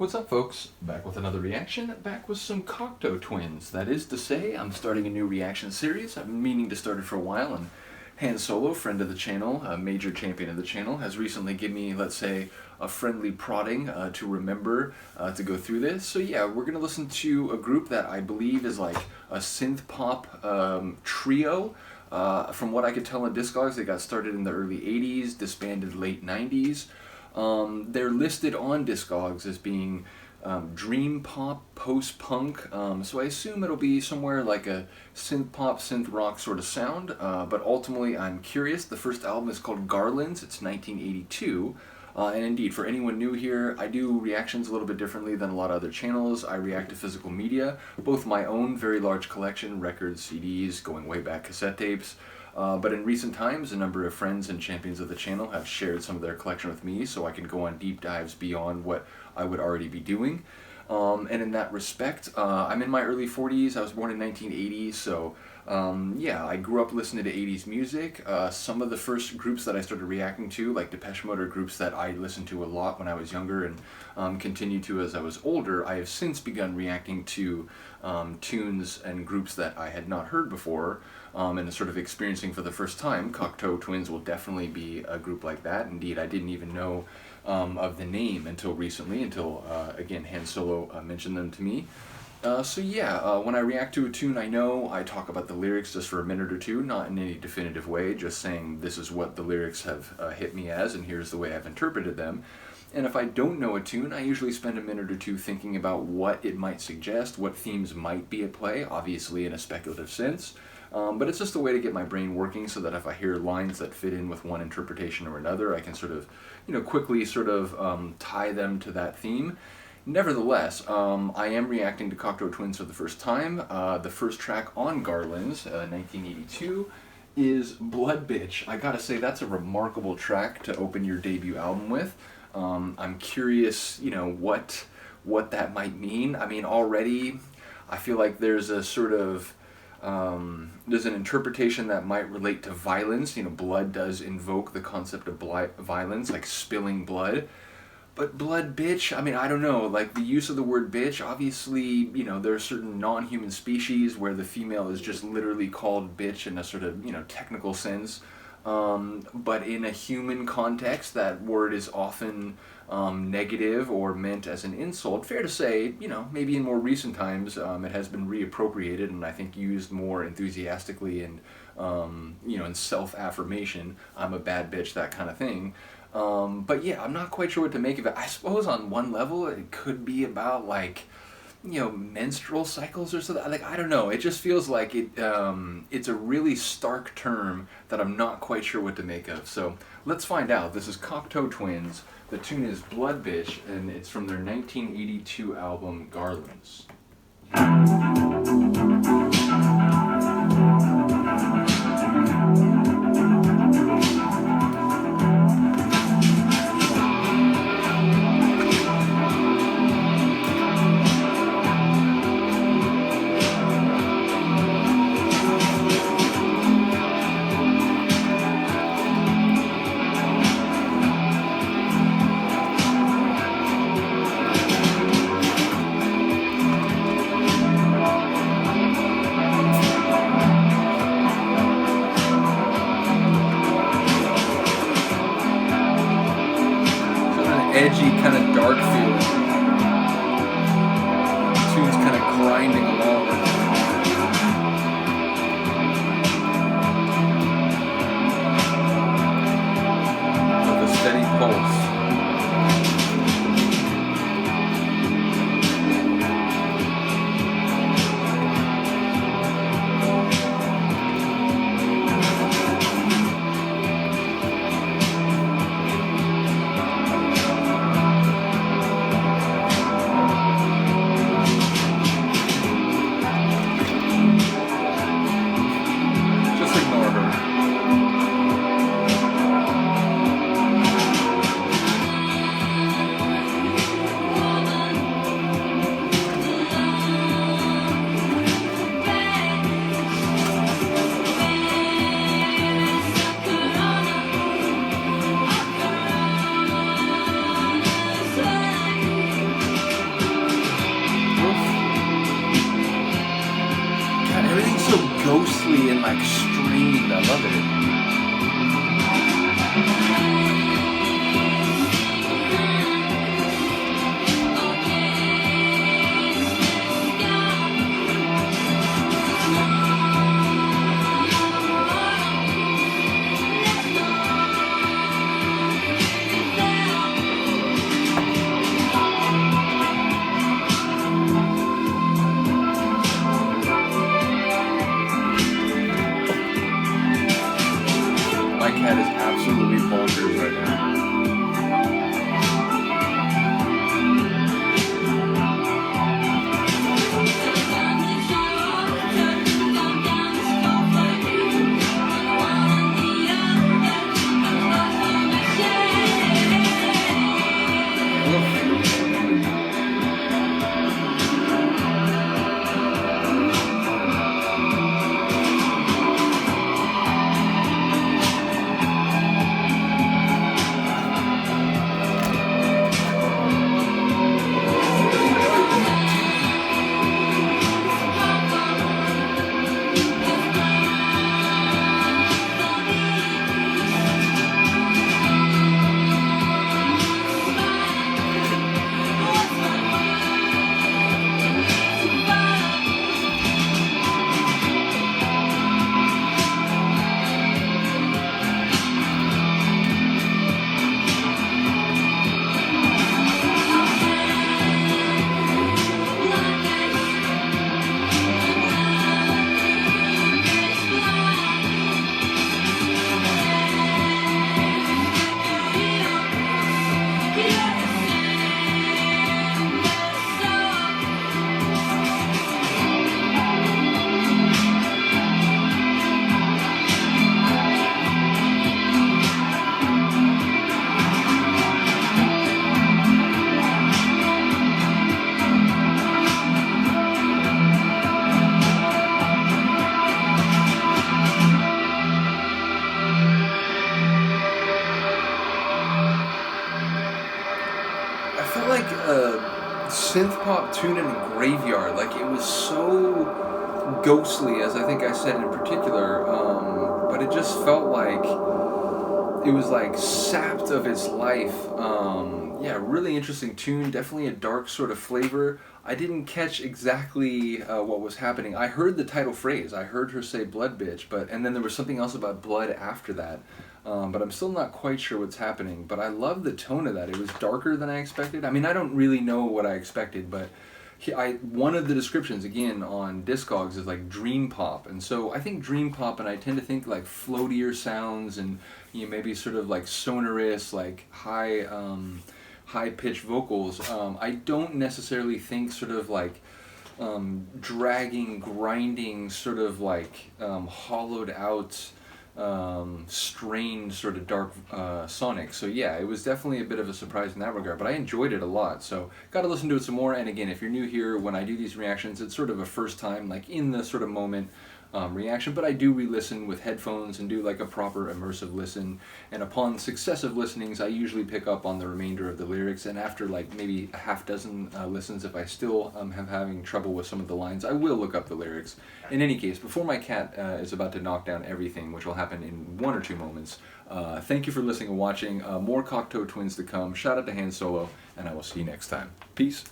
What's up, folks? Back with another reaction, back with some Cocteau Twins. That is to say, I'm starting a new reaction series. I've been meaning to start it for a while, and Han Solo, friend of the channel, a major champion of the channel, has recently given me, let's say, a friendly prodding to remember to go through this. So yeah, we're going to listen to a group that I believe is like a synth pop trio. From what I could tell in Discogs, they got started in the early 80s, disbanded late 90s. They're listed on Discogs as being dream pop, post-punk, so I assume it'll be somewhere like a synth pop, synth rock sort of sound, but ultimately I'm curious. The first album is called Garlands, it's 1982, and indeed, for anyone new here, I do reactions a little bit differently than a lot of other channels. I react to physical media, both my own very large collection, records, CDs, going way back cassette tapes, but in recent times, a number of friends and champions of the channel have shared some of their collection with me, so I can go on deep dives beyond what I would already be doing. And in that respect, I'm in my early 40s. I was born in 1980, so yeah, I grew up listening to 80s music. Some of the first groups that I started reacting to, like Depeche Mode, are groups that I listened to a lot when I was younger and continued to as I was older. I have since begun reacting to tunes and groups that I had not heard before, and sort of experiencing for the first time. Cocteau Twins will definitely be a group like that. Indeed, I didn't even know of the name until recently, until again Han Solo mentioned them to me. So yeah, when I react to a tune, I talk about the lyrics just for a minute or two, not in any definitive way, just saying this is what the lyrics have hit me as, and here's the way I've interpreted them. And if I don't know a tune, I usually spend a minute or two thinking about what it might suggest, what themes might be at play, obviously in a speculative sense. But it's just a way to get my brain working so that if I hear lines that fit in with one interpretation or another, I can sort of, quickly sort of tie them to that theme. Nevertheless, I am reacting to Cocteau Twins for the first time. The first track on Garlands, 1982, is Blood Bitch. I gotta say, that's a remarkable track to open your debut album with. I'm curious, what that might mean. I mean, already, I feel like there's a sort of there's an interpretation that might relate to violence. Blood does invoke the concept of violence, like spilling blood. But blood bitch, I mean, I don't know, like the use of the word bitch, obviously, there are certain non-human species where the female is just literally called bitch in a sort of, technical sense. But in a human context, that word is often negative or meant as an insult. Fair to say, maybe in more recent times, it has been reappropriated and I think used more enthusiastically and, in self-affirmation. I'm a bad bitch, that kind of thing. But yeah, I'm not quite sure what to make of it. I suppose on one level it could be about like, menstrual cycles or something. Like, I don't know. It just feels like it's a really stark term that I'm not quite sure what to make of. So let's find out. This is Cocteau Twins. The tune is Blood Bitch, and it's from their 1982 album Garlands. Edgy, kind of dark feeling. The tune's kind of grinding along. With a steady pulse. ghostly and like strained. I love it. My cat is absolutely bonkers right now. I felt like a synth pop tune in a graveyard. Like it was so ghostly, as I think I said in particular, but it just felt like it was like sapped of its life. Yeah, really interesting tune. Definitely a dark sort of flavor. I didn't catch exactly what was happening. I heard the title phrase. I heard her say "blood bitch," and then there was something else about blood after that. But I'm still not quite sure what's happening. But I love the tone of that. It was darker than I expected. I mean, I don't really know what I expected, but one of the descriptions again on Discogs is like dream pop, and so I think dream pop, and I tend to think like floatier sounds and maybe sort of like sonorous, like high pitched vocals. I don't necessarily think sort of like dragging, grinding, sort of like hollowed out, strained sort of dark sonic. So yeah, it was definitely a bit of a surprise in that regard, but I enjoyed it a lot, so gotta listen to it some more. And again, if you're new here, when I do these reactions, it's sort of a first time, like in the sort of moment reaction, but I do re-listen with headphones and do like a proper immersive listen, and upon successive listenings I usually pick up on the remainder of the lyrics, and after like maybe a half dozen listens, if I still am having trouble with some of the lines, I will look up the lyrics. In any case, before my cat is about to knock down everything, which will happen in 1 or 2 moments, thank you for listening and watching. More Cocteau Twins to come. Shout out to Han Solo, and I will see you next time. Peace.